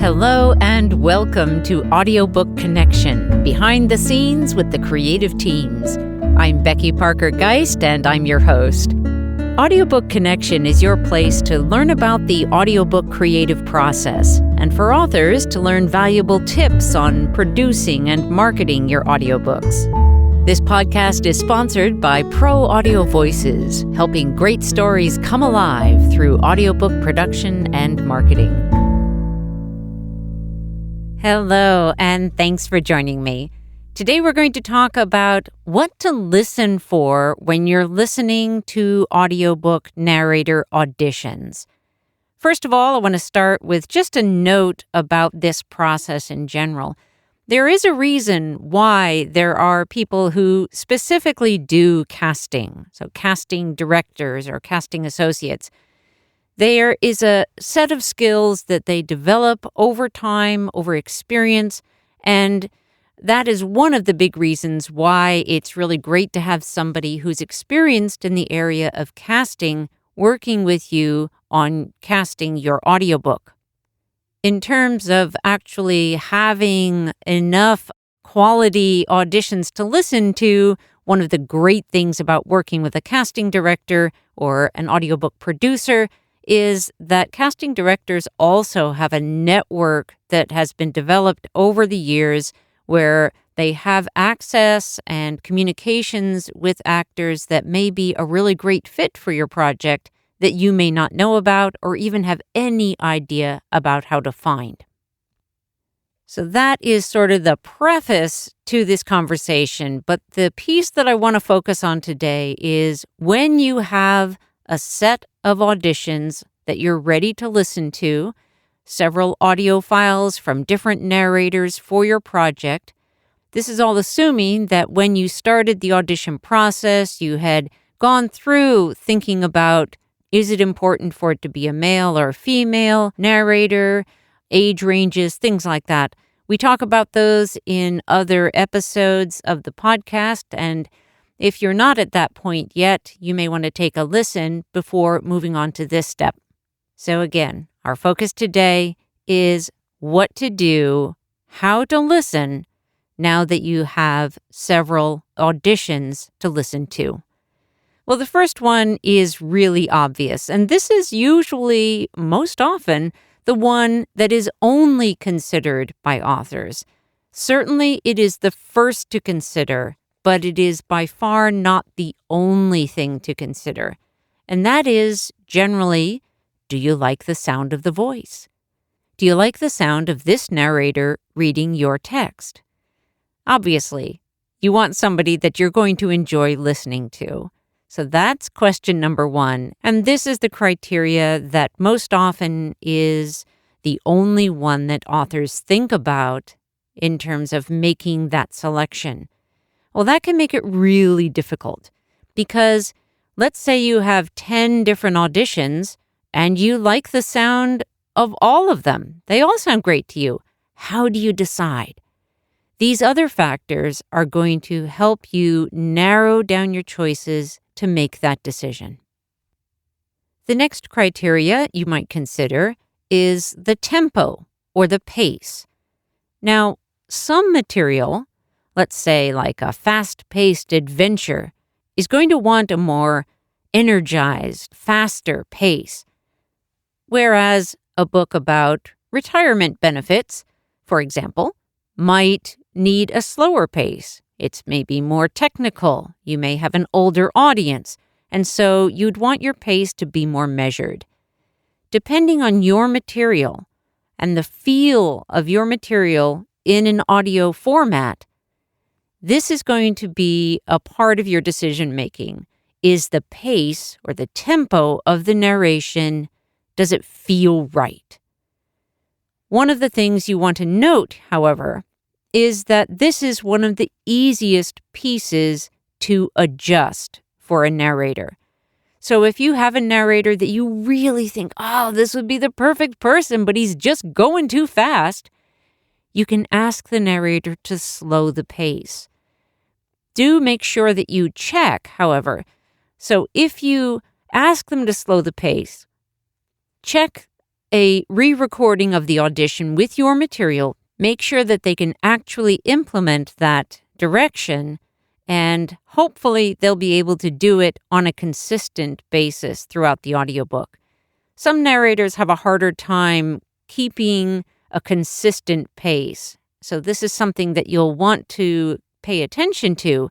Hello and welcome to Audiobook Connection, behind the scenes with the creative teams. I'm Becky Parker-Geist and I'm your host. Audiobook Connection is your place to learn about the audiobook creative process and for authors to learn valuable tips on producing and marketing your audiobooks. This podcast is sponsored by Pro Audio Voices, helping great stories come alive through audiobook production and marketing. Hello, and thanks for joining me. Today we're going to talk about what to listen for when you're listening to audiobook narrator auditions. First of all, I want to start with just a note about this process in general. There is a reason why there are people who specifically do casting, so casting directors or casting associates. There is a set of skills that they develop over time, over experience, and that is one of the big reasons why it's really great to have somebody who's experienced in the area of casting working with you on casting your audiobook. In terms of actually having enough quality auditions to listen to, one of the great things about working with a casting director or an audiobook producer is that casting directors also have a network that has been developed over the years where they have access and communications with actors that may be a really great fit for your project that you may not know about or even have any idea about how to find. So that is sort of the preface to this conversation, but the piece that I want to focus on today is when you have a set of auditions that you're ready to listen to, several audio files from different narrators for your project. This is all assuming that when you started the audition process, you had gone through thinking about, is it important for it to be a male or a female narrator, age ranges, things like that. We talk about those in other episodes of the podcast, and if you're not at that point yet, you may want to take a listen before moving on to this step. So again, our focus today is what to do, how to listen, now that you have several auditions to listen to. Well, the first one is really obvious, and this is usually, most often, the one that is only considered by authors. Certainly, it is the first to consider, but it is by far not the only thing to consider. And that is, generally, do you like the sound of the voice? Do you like the sound of this narrator reading your text? Obviously, you want somebody that you're going to enjoy listening to. So that's question number one. And this is the criteria that most often is the only one that authors think about in terms of making that selection. Well, that can make it really difficult because let's say you have 10 different auditions and you like the sound of all of them. They all sound great to you. How do you decide? These other factors are going to help you narrow down your choices to make that decision. The next criteria you might consider is the tempo or the pace. Now, some material, let's say like a fast-paced adventure, is going to want a more energized, faster pace. Whereas a book about retirement benefits, for example, might need a slower pace. It's maybe more technical. You may have an older audience, and so you'd want your pace to be more measured. Depending on your material and the feel of your material in an audio format, this is going to be a part of your decision-making. Is the pace or the tempo of the narration, does it feel right? One of the things you want to note, however, is that this is one of the easiest pieces to adjust for a narrator. So if you have a narrator that you really think, oh, this would be the perfect person, but he's just going too fast, you can ask the narrator to slow the pace. Do make sure that you check, however. So if you ask them to slow the pace, check a re-recording of the audition with your material, make sure that they can actually implement that direction, and hopefully they'll be able to do it on a consistent basis throughout the audiobook. Some narrators have a harder time keeping a consistent pace, so this is something that you'll want to pay attention to.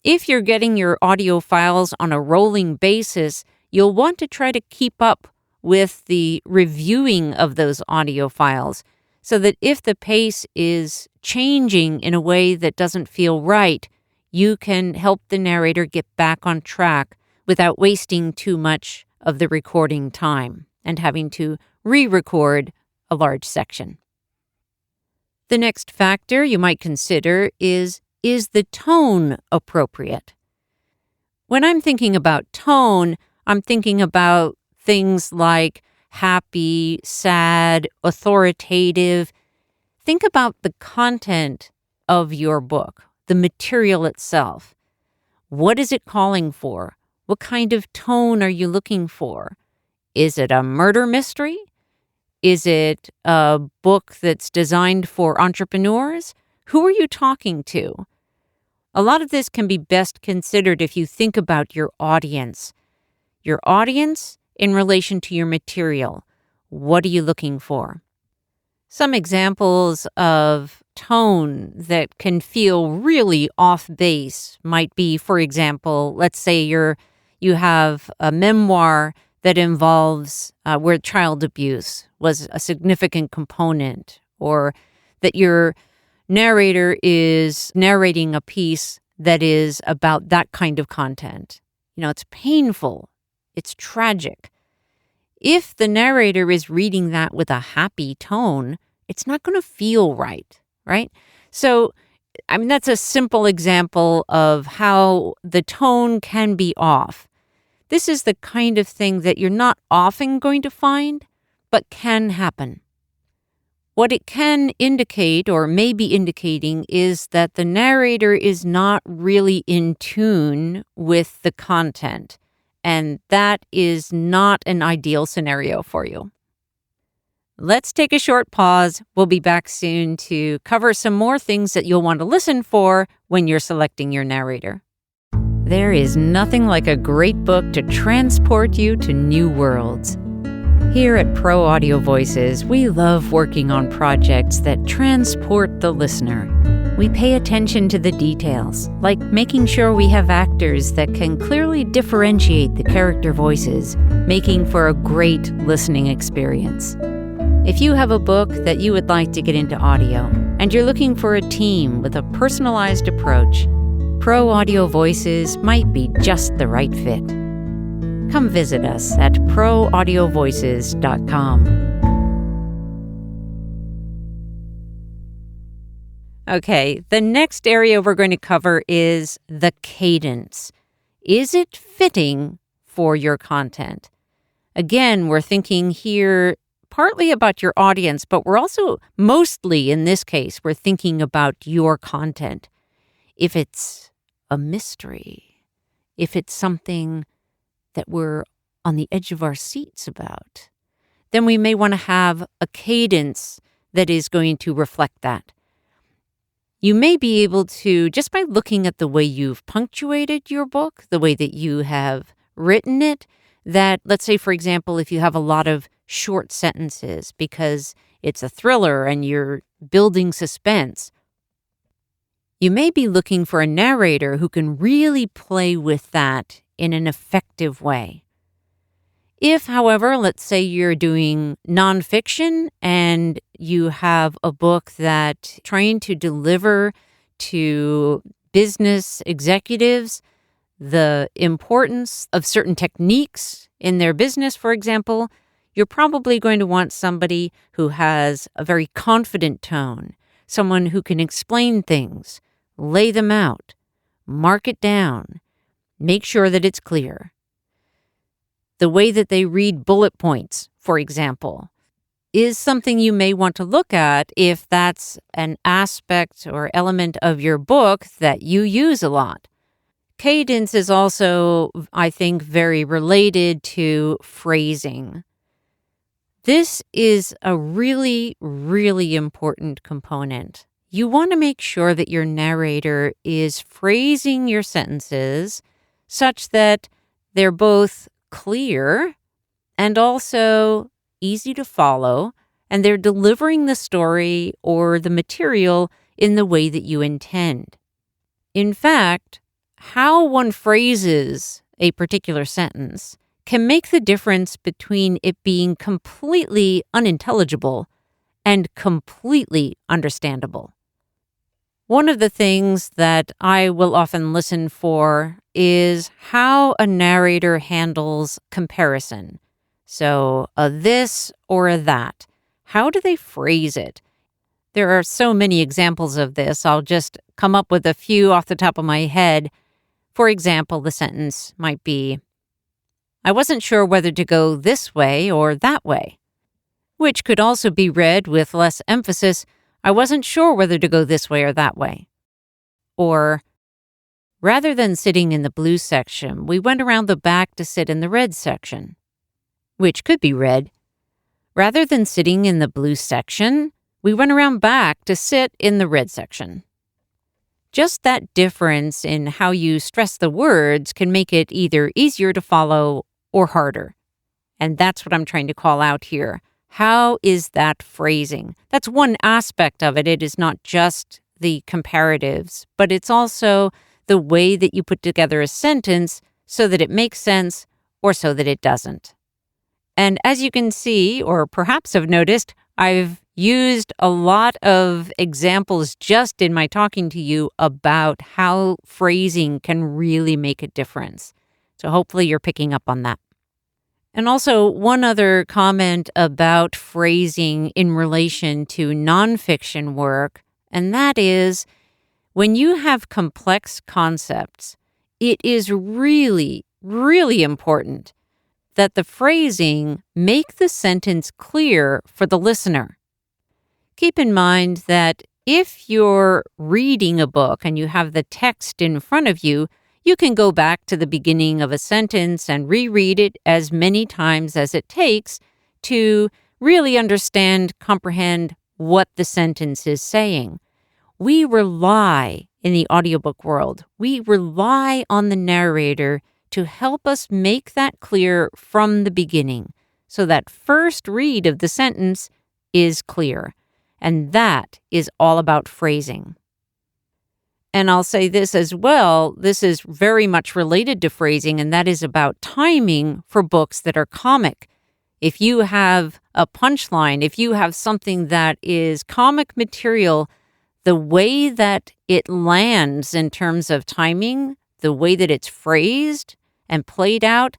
If you're getting your audio files on a rolling basis, you'll want to try to keep up with the reviewing of those audio files so that if the pace is changing in a way that doesn't feel right, you can help the narrator get back on track without wasting too much of the recording time and having to re-record a large section. The next factor you might consider is the tone appropriate? When I'm thinking about tone, I'm thinking about things like happy, sad, authoritative. Think about the content of your book, the material itself. What is it calling for? What kind of tone are you looking for? Is it a murder mystery? Is it a book that's designed for entrepreneurs? Who are you talking to? A lot of this can be best considered if you think about your audience. Your audience in relation to your material. What are you looking for? Some examples of tone that can feel really off base might be, for example, let's say you have a memoir that involves where child abuse was a significant component, or that your narrator is narrating a piece that is about that kind of content. It's painful. It's tragic. If the narrator is reading that with a happy tone, it's not going to feel right? So, that's a simple example of how the tone can be off. This is the kind of thing that you're not often going to find, but can happen. What it can indicate, or may be indicating, is that the narrator is not really in tune with the content, and that is not an ideal scenario for you. Let's take a short pause. We'll be back soon to cover some more things that you'll want to listen for when you're selecting your narrator. There is nothing like a great book to transport you to new worlds. Here at Pro Audio Voices, we love working on projects that transport the listener. We pay attention to the details, like making sure we have actors that can clearly differentiate the character voices, making for a great listening experience. If you have a book that you would like to get into audio, and you're looking for a team with a personalized approach, Pro Audio Voices might be just the right fit. Come visit us at proaudiovoices.com. Okay, the next area we're going to cover is the cadence. Is it fitting for your content? Again, we're thinking here partly about your audience, but we're also mostly, in this case, we're thinking about your content. If it's a mystery, if it's something that we're on the edge of our seats about, then we may want to have a cadence that is going to reflect that. You may be able to, just by looking at the way you've punctuated your book, the way that you have written it, that, let's say, for example, if you have a lot of short sentences because it's a thriller and you're building suspense, you may be looking for a narrator who can really play with that in an effective way. If, however, let's say you're doing nonfiction and you have a book that trying to deliver to business executives the importance of certain techniques in their business, for example, you're probably going to want somebody who has a very confident tone, someone who can explain things, lay them out, mark it down, make sure that it's clear. The way that they read bullet points, for example, is something you may want to look at if that's an aspect or element of your book that you use a lot. Cadence is also, I think, very related to phrasing. This is a really, really important component. You want to make sure that your narrator is phrasing your sentences such that they're both clear and also easy to follow, and they're delivering the story or the material in the way that you intend. In fact, how one phrases a particular sentence can make the difference between it being completely unintelligible and completely understandable. One of the things that I will often listen for is how a narrator handles comparison. So, a this or a that. How do they phrase it? There are so many examples of this. I'll just come up with a few off the top of my head. For example, the sentence might be, I wasn't sure whether to go this way or that way, which could also be read with less emphasis, I wasn't sure whether to go this way or that way. Or, rather than sitting in the blue section, we went around the back to sit in the red section, which could be read, rather than sitting in the blue section, we went around back to sit in the red section. Just that difference in how you stress the words can make it either easier to follow or harder. And that's what I'm trying to call out here. How is that phrasing? That's one aspect of it. It is not just the comparatives, but it's also the way that you put together a sentence so that it makes sense or so that it doesn't. And as you can see, or perhaps have noticed, I've used a lot of examples just in my talking to you about how phrasing can really make a difference. So hopefully you're picking up on that. And also, one other comment about phrasing in relation to nonfiction work, and that is when you have complex concepts, it is really, really important that the phrasing make the sentence clear for the listener. Keep in mind that if you're reading a book and you have the text in front of you, you can go back to the beginning of a sentence and reread it as many times as it takes to really understand, comprehend what the sentence is saying. We rely, in the audiobook world, we rely on the narrator to help us make that clear from the beginning, so that first read of the sentence is clear. And that is all about phrasing. And I'll say this as well, this is very much related to phrasing, and that is about timing for books that are comic. If you have a punchline, if you have something that is comic material, the way that it lands in terms of timing, the way that it's phrased and played out,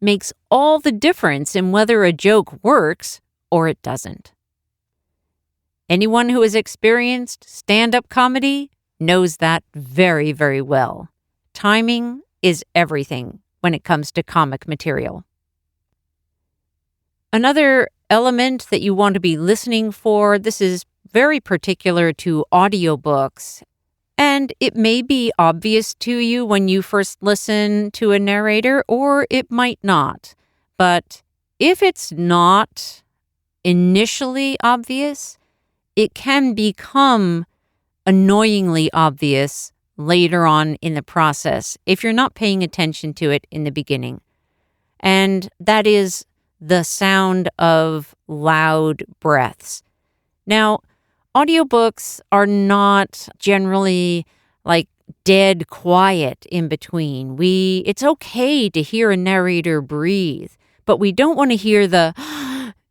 makes all the difference in whether a joke works or it doesn't. Anyone who has experienced stand-up comedy knows that very, very well. Timing is everything when it comes to comic material. Another element that you want to be listening for, this is very particular to audiobooks, and it may be obvious to you when you first listen to a narrator, or it might not. But if it's not initially obvious, it can become annoyingly obvious later on in the process if you're not paying attention to it in the beginning. And that is the sound of loud breaths. Now, audiobooks are not generally like dead quiet in between. It's okay to hear a narrator breathe, but we don't want to hear the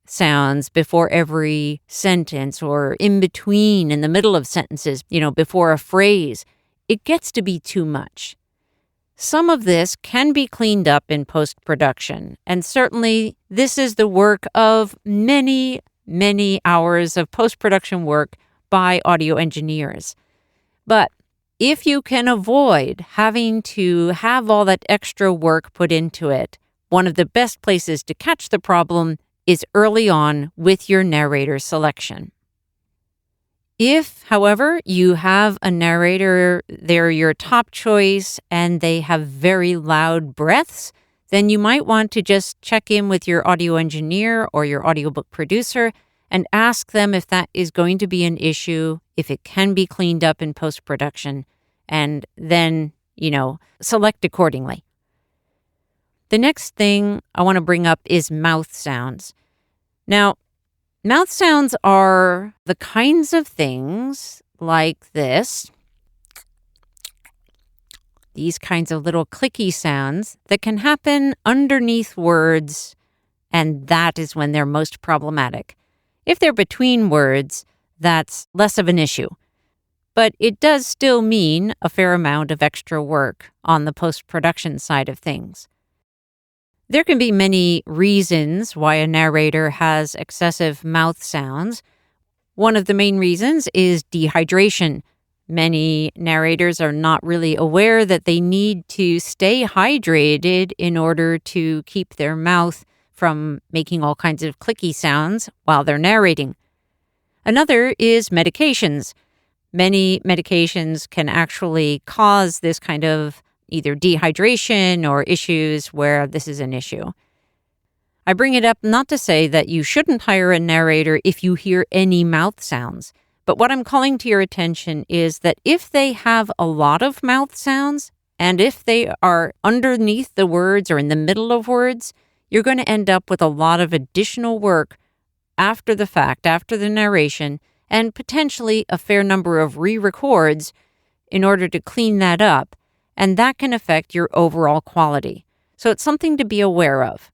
sounds before every sentence or in between, in the middle of sentences, before a phrase. It gets to be too much. Some of this can be cleaned up in post-production, and certainly this is the work of many, many hours of post-production work by audio engineers. But if you can avoid having to have all that extra work put into it, one of the best places to catch the problem is early on with your narrator selection. If, however, you have a narrator, they're your top choice, and they have very loud breaths, then you might want to just check in with your audio engineer or your audiobook producer and ask them if that is going to be an issue, if it can be cleaned up in post-production, and then, select accordingly. The next thing I want to bring up is mouth sounds. Now, mouth sounds are the kinds of things like this. These kinds of little clicky sounds that can happen underneath words, and that is when they're most problematic. If they're between words, that's less of an issue. But it does still mean a fair amount of extra work on the post-production side of things. There can be many reasons why a narrator has excessive mouth sounds. One of the main reasons is dehydration. Many narrators are not really aware that they need to stay hydrated in order to keep their mouth from making all kinds of clicky sounds while they're narrating. Another is medications. Many medications can actually cause this kind of either dehydration or issues where this is an issue. I bring it up not to say that you shouldn't hire a narrator if you hear any mouth sounds. But what I'm calling to your attention is that if they have a lot of mouth sounds, and if they are underneath the words or in the middle of words, you're going to end up with a lot of additional work after the fact, after the narration, and potentially a fair number of re-records in order to clean that up, and that can affect your overall quality. So it's something to be aware of.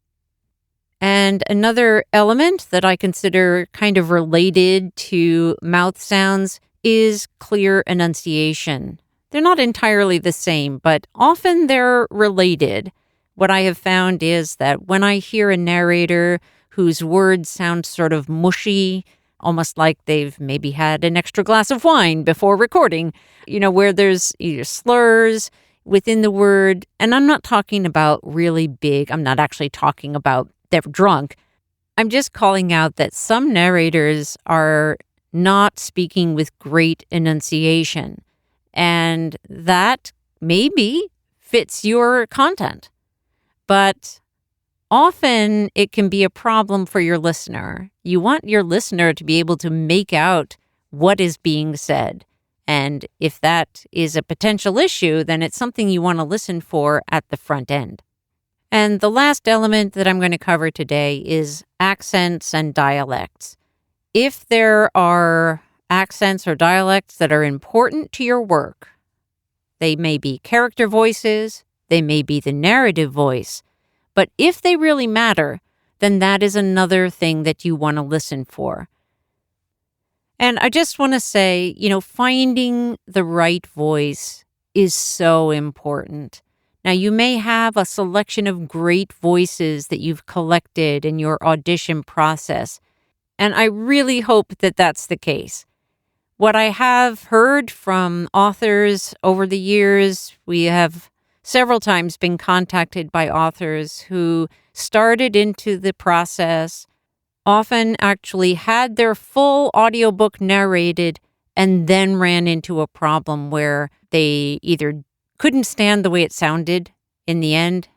And another element that I consider kind of related to mouth sounds is clear enunciation. They're not entirely the same, but often they're related. What I have found is that when I hear a narrator whose words sound sort of mushy, almost like they've maybe had an extra glass of wine before recording, where there's either slurs within the word, and I'm not talking about really big, I'm not actually talking about they're drunk. I'm just calling out that some narrators are not speaking with great enunciation, and that maybe fits your content. But often it can be a problem for your listener. You want your listener to be able to make out what is being said. And if that is a potential issue, then it's something you want to listen for at the front end. And the last element that I'm going to cover today is accents and dialects. If there are accents or dialects that are important to your work, they may be character voices, they may be the narrative voice, but if they really matter, then that is another thing that you want to listen for. And I just want to say, finding the right voice is so important. Now, you may have a selection of great voices that you've collected in your audition process, and I really hope that that's the case. What I have heard from authors over the years, we have several times been contacted by authors who started into the process, often actually had their full audiobook narrated, and then ran into a problem where they either couldn't stand the way it sounded in the end,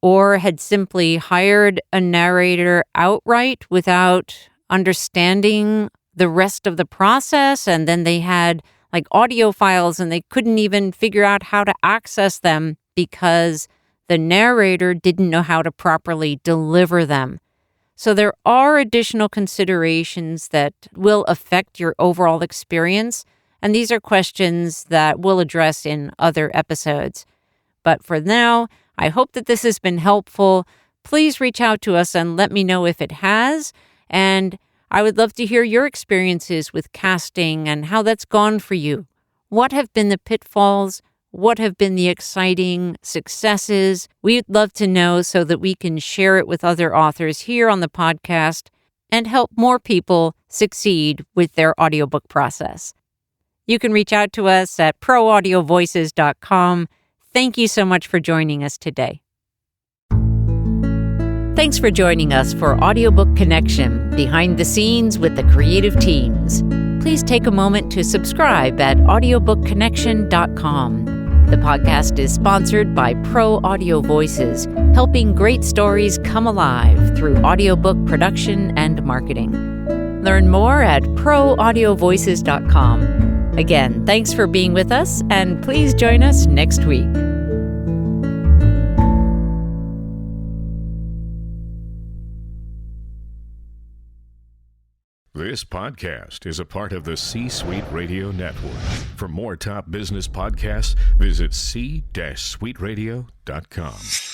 or had simply hired a narrator outright without understanding the rest of the process, and then they had audio files and they couldn't even figure out how to access them because the narrator didn't know how to properly deliver them. So there are additional considerations that will affect your overall experience. And these are questions that we'll address in other episodes. But for now, I hope that this has been helpful. Please reach out to us and let me know if it has. And I would love to hear your experiences with casting and how that's gone for you. What have been the pitfalls? What have been the exciting successes? We'd love to know so that we can share it with other authors here on the podcast and help more people succeed with their audiobook process. You can reach out to us at proaudiovoices.com. Thank you so much for joining us today. Thanks for joining us for Audiobook Connection, behind the scenes with the creative teams. Please take a moment to subscribe at audiobookconnection.com. The podcast is sponsored by Pro Audio Voices, helping great stories come alive through audiobook production and marketing. Learn more at proaudiovoices.com. Again, thanks for being with us, and please join us next week. This podcast is a part of the C-Suite Radio Network. For more top business podcasts, visit c-suiteradio.com.